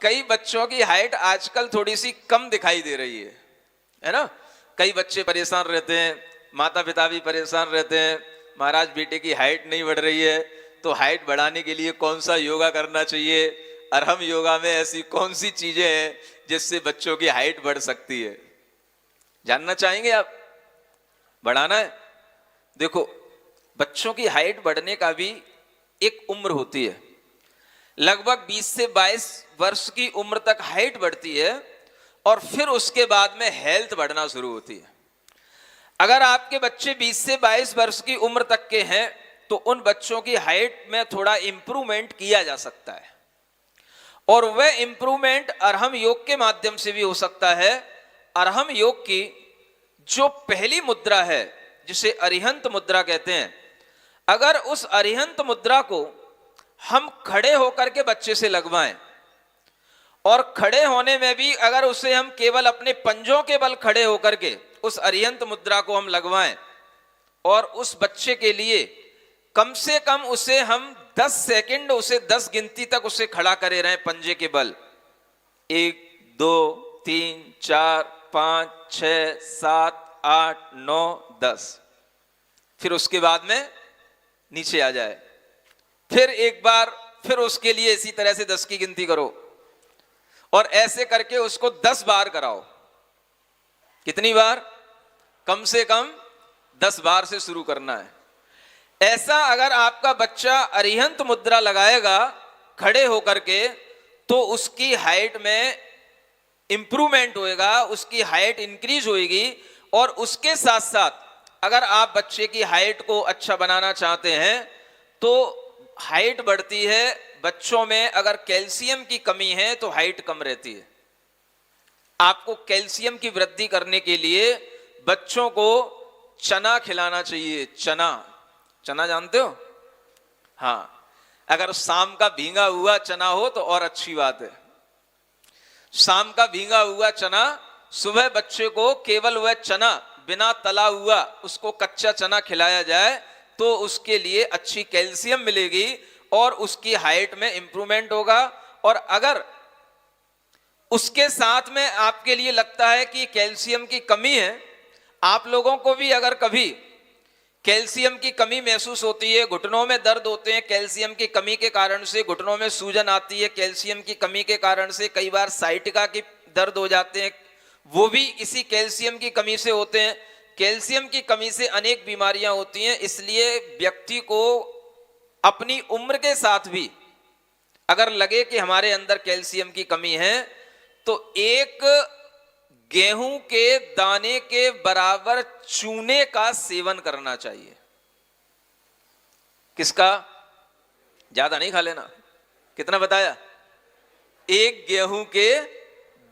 कई बच्चों की हाइट आजकल थोड़ी सी कम दिखाई दे रही है ना। कई बच्चे परेशान रहते हैं, माता पिता भी परेशान रहते हैं, महाराज बेटे की हाइट नहीं बढ़ रही है, तो हाइट बढ़ाने के लिए कौन सा योगा करना चाहिए, अरहम योगा में ऐसी कौन सी चीजें हैं जिससे बच्चों की हाइट बढ़ सकती है। जानना चाहेंगे आप? बढ़ाना है? देखो, बच्चों की हाइट बढ़ने का भी एक उम्र होती है। लगभग 20 से 22 वर्ष की उम्र तक हाइट बढ़ती है और फिर उसके बाद में हेल्थ बढ़ना शुरू होती है। अगर आपके बच्चे 20 से 22 वर्ष की उम्र तक के हैं तो उन बच्चों की हाइट में थोड़ा इंप्रूवमेंट किया जा सकता है, और वह इंप्रूवमेंट अरहम योग के माध्यम से भी हो सकता है। अरहम योग की जो पहली मुद्रा है, जिसे अरिहंत मुद्रा कहते हैं, अगर उस अरिहंत मुद्रा को हम खड़े होकर के बच्चे से लगवाएं, और खड़े होने में भी अगर उसे हम केवल अपने पंजों के बल खड़े होकर के उस अरिहंत मुद्रा को हम लगवाएं, और उस बच्चे के लिए कम से कम उसे हम 10 सेकंड, उसे 10 गिनती तक उसे खड़ा करे रहें पंजे के बल। 1 2 3 4 5 6 7 8 9 10। फिर उसके बाद में नीचे आ जाए, फिर एक बार फिर उसके लिए इसी तरह से 10 की गिनती करो, और ऐसे करके उसको 10 बार कराओ। कितनी बार? कम से कम 10 बार से शुरू करना है। ऐसा अगर आपका बच्चा अरिहंत मुद्रा लगाएगा खड़े होकर के, तो उसकी हाइट में इंप्रूवमेंट होएगा, उसकी हाइट इंक्रीज होएगी। और उसके साथ साथ अगर आप बच्चे की हाइट को अच्छा बनाना चाहते हैं तो हाइट बढ़ती है। बच्चों में अगर कैल्शियम की कमी है तो हाइट कम रहती है। आपको कैल्शियम की वृद्धि करने के लिए बच्चों को चना खिलाना चाहिए। चना, चना जानते हो? हाँ, अगर शाम का भींगा हुआ चना हो तो और अच्छी बात है। शाम का भींगा हुआ चना, सुबह बच्चे को केवल वह चना बिना तला हुआ उसको कच्चा चना खिलाया जाए तो उसके लिए अच्छी कैल्शियम मिलेगी और उसकी हाइट में इंप्रूवमेंट होगा। और अगर उसके साथ में आपके लिए लगता है कि कैल्शियम की कमी है, आप लोगों को भी अगर कभी कैल्शियम की कमी महसूस होती है, घुटनों में दर्द होते हैं कैल्शियम की कमी के कारण से, घुटनों में सूजन आती है कैल्शियम की कमी के कारण से, कई बार साइटिका की दर्द हो जाते हैं, वो भी इसी कैल्शियम की कमी से होते हैं। कैल्शियम की कमी से अनेक बीमारियां होती हैं। इसलिए व्यक्ति को अपनी उम्र के साथ भी अगर लगे कि हमारे अंदर कैल्शियम की कमी है तो एक गेहूं के दाने के बराबर चूने का सेवन करना चाहिए। किसका? ज्यादा नहीं खा लेना। कितना बताया? एक गेहूं के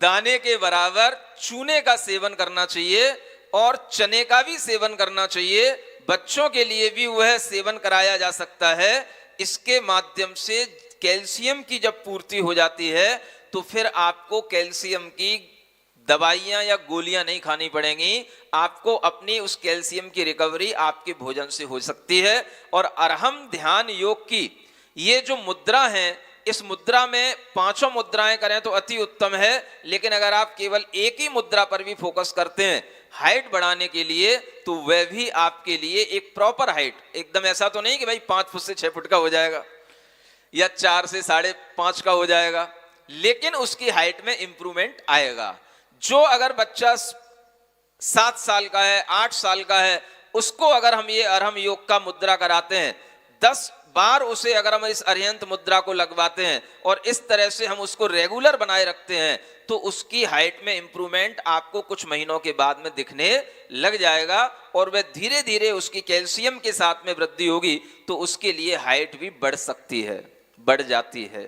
दाने के बराबर चूने का सेवन करना चाहिए, और चने का भी सेवन करना चाहिए। बच्चों के लिए भी वह सेवन कराया जा सकता है। इसके माध्यम से कैल्शियम की जब पूर्ति हो जाती है तो फिर आपको कैल्शियम की दवाइयां या गोलियां नहीं खानी पड़ेंगी। आपको अपनी उस कैल्शियम की रिकवरी आपके भोजन से हो सकती है। और अरहम ध्यान योग की ये जो मुद्रा है, इस मुद्रा में 5 मुद्राएं करें तो अति उत्तम है। लेकिन अगर आप केवल एक ही मुद्रा पर भी फोकस करते हैं हाइट बढ़ाने के लिए, तो वह भी आपके लिए एक प्रॉपर हाइट, एकदम ऐसा तो नहीं कि भाई 5 फुट से 6 फुट का हो जाएगा या 4 से 5.5 का हो जाएगा, लेकिन उसकी हाइट में इंप्रूवमेंट आएगा। जो अगर बच्चा 7 साल का है, 8 साल का है, उसको अगर हम ये अरहम योग का मुद्रा कराते हैं, 10 बार उसे अगर हम इस अरिहंत मुद्रा को लगवाते हैं और इस तरह से हम उसको रेगुलर बनाए रखते हैं, तो उसकी हाइट में इंप्रूवमेंट आपको कुछ महीनों के बाद में दिखने लग जाएगा। और वह धीरे धीरे उसकी कैल्शियम के साथ में वृद्धि होगी तो उसके लिए हाइट भी बढ़ सकती है, बढ़ जाती है।